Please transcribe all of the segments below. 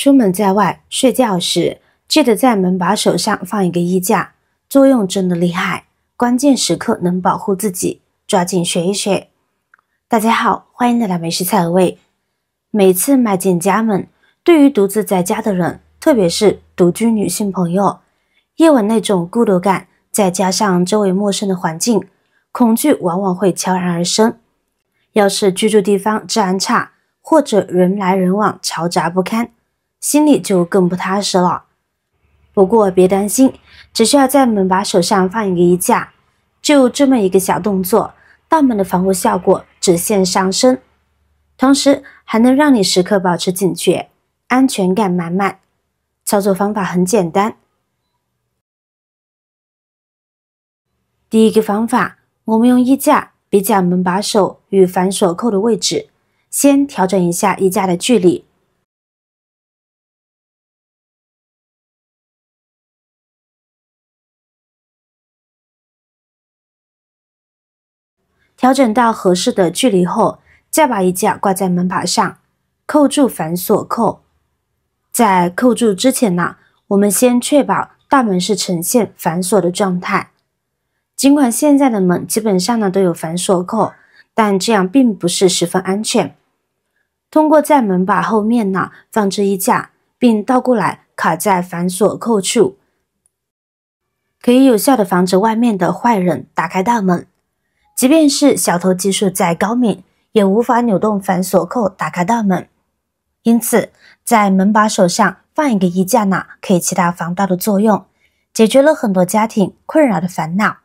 出门在外睡觉时，记得在门把手上放一个衣架，作用真的厉害，关键时刻能保护自己，抓紧学一学。大家好，欢迎来到美食菜而味。每次迈进家门，对于独自在家的人，特别是独居女性朋友，夜晚那种孤独感，再加上周围陌生的环境，恐惧往往会悄然而生。要是居住地方治安差，或者人来人往嘈杂不堪，心里就更不踏实了。不过别担心，只需要在门把手上放一个衣架，就这么一个小动作，大门的防护效果直线上升，同时还能让你时刻保持警觉，安全感满满。操作方法很简单。第一个方法，我们用衣架比较门把手与反锁扣的位置，先调整一下衣架的距离。调整到合适的距离后，再把衣架挂在门把上，扣住反锁扣。在扣住之前呢，我们先确保大门是呈现反锁的状态。尽管现在的门基本上呢都有反锁扣，但这样并不是十分安全。通过在门把后面呢放置衣架，并倒过来卡在反锁扣处，可以有效的防止外面的坏人打开大门。即便是小偷技术再高明，也无法扭动反锁扣打开大门。因此，在门把手上放一个衣架呢，可以起到防盗的作用，解决了很多家庭困扰的烦恼。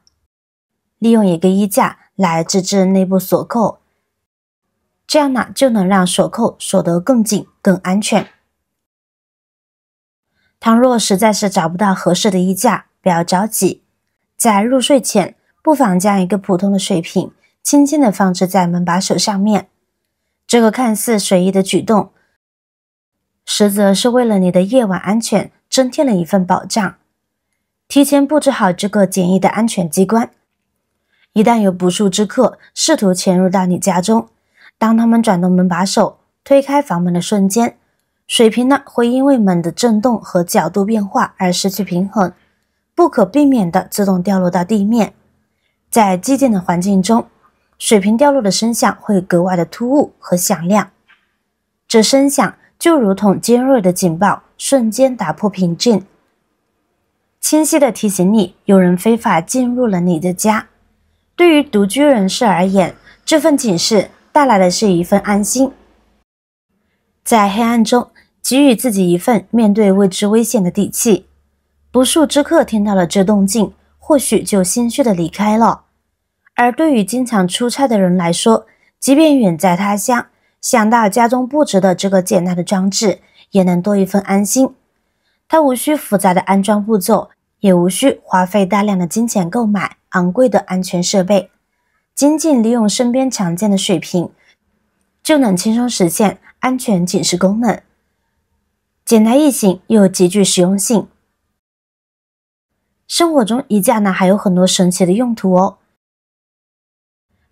利用一个衣架来自制内部锁扣，这样呢就能让锁扣锁得更紧、更安全。倘若实在是找不到合适的衣架，不要着急，在入睡前不妨将一个普通的水瓶轻轻地放置在门把手上面。这个看似随意的举动，实则是为了你的夜晚安全增添了一份保障。提前布置好这个简易的安全机关，一旦有不速之客试图潜入到你家中，当他们转动门把手推开房门的瞬间，水瓶呢会因为门的震动和角度变化而失去平衡，不可避免的自动掉落到地面。在寂静的环境中，水瓶掉落的声响会格外的突兀和响亮，这声响就如同尖锐的警报，瞬间打破平静，清晰地提醒你有人非法进入了你的家。对于独居人士而言，这份警示带来的是一份安心，在黑暗中给予自己一份面对未知危险的底气。不速之客听到了这动静，或许就心虚地离开了。而对于经常出差的人来说，即便远在他乡，想到家中布置的这个简单的装置，也能多一份安心。它无需复杂的安装步骤，也无需花费大量的金钱购买昂贵的安全设备，仅仅利用身边常见的水瓶，就能轻松实现安全警示功能，简单易行又极具实用性。生活中衣架呢还有很多神奇的用途哦。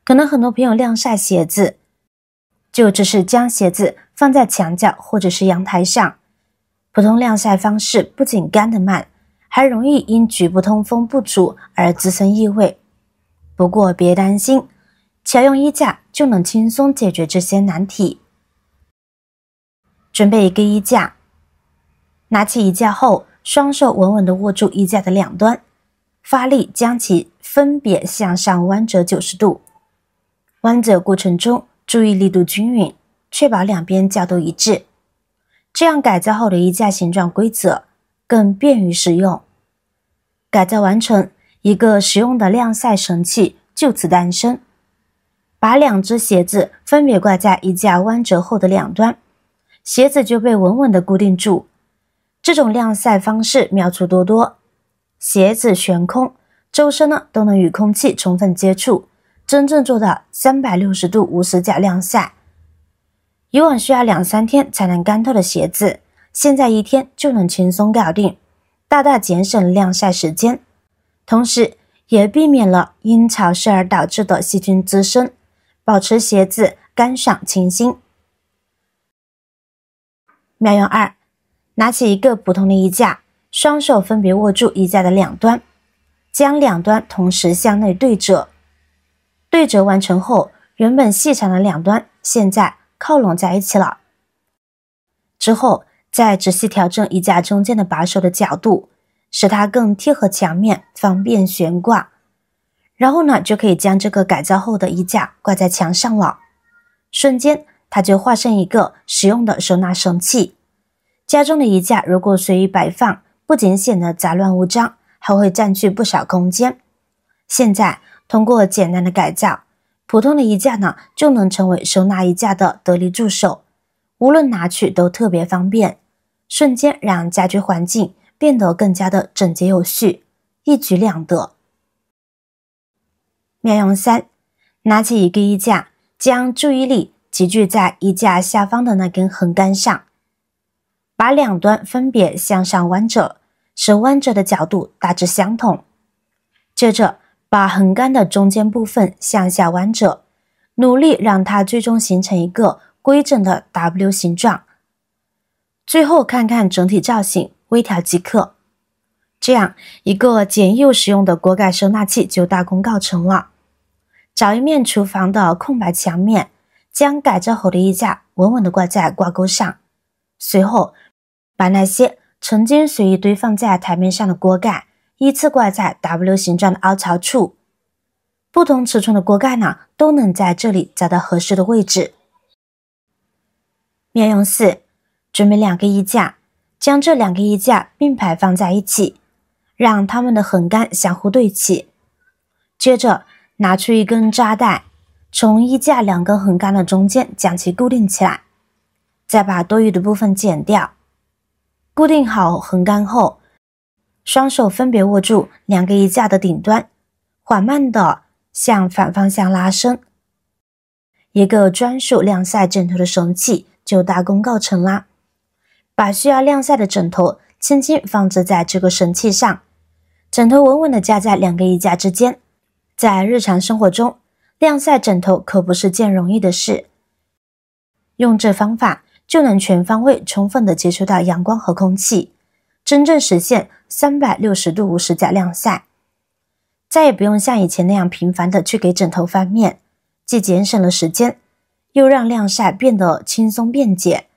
可能很多朋友晾晒鞋子，就只是将鞋子放在墙角或者是阳台上。普通晾晒方式不仅干得慢，还容易因局部通风不足而滋生异味。不过别担心，巧用衣架就能轻松解决这些难题。准备一个衣架，拿起衣架后，双手稳稳地握住衣架的两端，发力将其分别向上弯折90度。弯折过程中注意力度均匀，确保两边角度一致，这样改造后的衣架形状规则，更便于使用。改造完成，一个实用的晾晒神器就此诞生。把两只鞋子分别挂在衣架弯折后的两端，鞋子就被稳稳地固定住。这种晾晒方式妙处多多，鞋子悬空，周身呢都能与空气充分接触，真正做到360度无死角晾晒。以往需要2-3天才能干透的鞋子，现在1天就能轻松搞定，大大减省晾晒时间，同时也避免了因潮湿而导致的细菌滋生，保持鞋子干爽清新。妙用2，拿起一个普通的衣架，双手分别握住衣架的两端，将两端同时向内对折。对折完成后，原本细长的两端现在靠拢在一起了。之后再仔细调整衣架中间的把手的角度，使它更贴合墙面，方便悬挂。然后呢，就可以将这个改造后的衣架挂在墙上了。瞬间它就化身一个实用的收纳神器。家中的衣架如果随意摆放，不仅显得杂乱无章，还会占据不少空间。现在通过简单的改造，普通的衣架呢就能成为收纳衣架的得力助手，无论拿取都特别方便，瞬间让家居环境变得更加的整洁有序，一举两得。妙用3，拿起一个衣架，将注意力集聚在衣架下方的那根横杆上，把两端分别向上弯折，使弯折的角度大致相同。接着把横杆的中间部分向下弯折，努力让它最终形成一个规整的 W 形状。最后看看整体造型，微调即可。这样一个简易又实用的锅盖收纳器就大功告成了。找一面厨房的空白墙面，将改造后的衣架稳稳地挂在挂钩上，随后把那些曾经随意堆放在台面上的锅盖依次挂在 W 形状的凹槽处。不同尺寸的锅盖呢，都能在这里找到合适的位置。妙用4，准备两个衣架，将这两个衣架并排放在一起，让它们的横杆相互对齐。接着拿出一根扎带，从衣架两根横杆的中间将其固定起来，再把多余的部分剪掉。固定好横杆后，双手分别握住两个衣架的顶端，缓慢地向反方向拉伸。一个专属晾晒枕头的神器就大功告成啦！把需要晾晒的枕头轻轻放置在这个神器上，枕头稳稳地架在两个衣架之间。在日常生活中，晾晒枕头可不是件容易的事。用这方法就能全方位充分地接触到阳光和空气，真正实现360度无死角晾晒。再也不用像以前那样频繁地去给枕头翻面，既节省了时间，又让晾晒变得轻松便捷。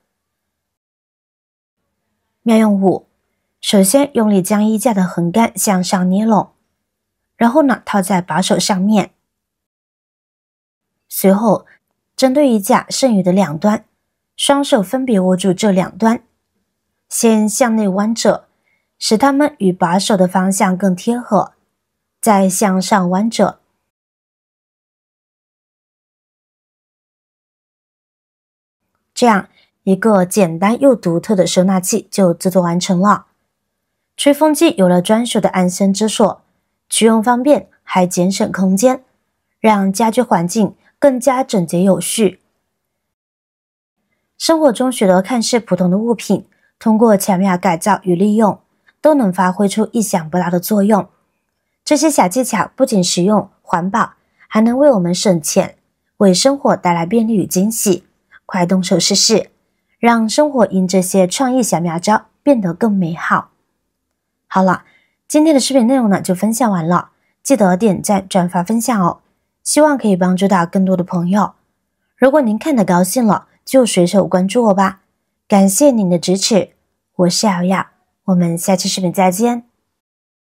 妙用5，首先用力将衣架的横杆向上捏拢，然后呢套在把手上面。随后针对衣架剩余的两端，双手分别握住这两端，先向内弯折，使它们与把手的方向更贴合，再向上弯折。这样一个简单又独特的收纳器就制作完成了。吹风机有了专属的安身之所，取用方便，还节省空间，让家居环境更加整洁有序。生活中许多看似普通的物品，通过巧妙改造与利用，都能发挥出意想不到的作用。这些小技巧不仅实用环保，还能为我们省钱，为生活带来便利与惊喜。快动手试试，让生活因这些创意小妙招变得更美好。好了，今天的视频内容呢就分享完了，记得点赞、转发、分享哦，希望可以帮助到更多的朋友。如果您看得高兴了，就随手关注我吧，感谢您的支持，我是瑶瑶，我们下期视频再见。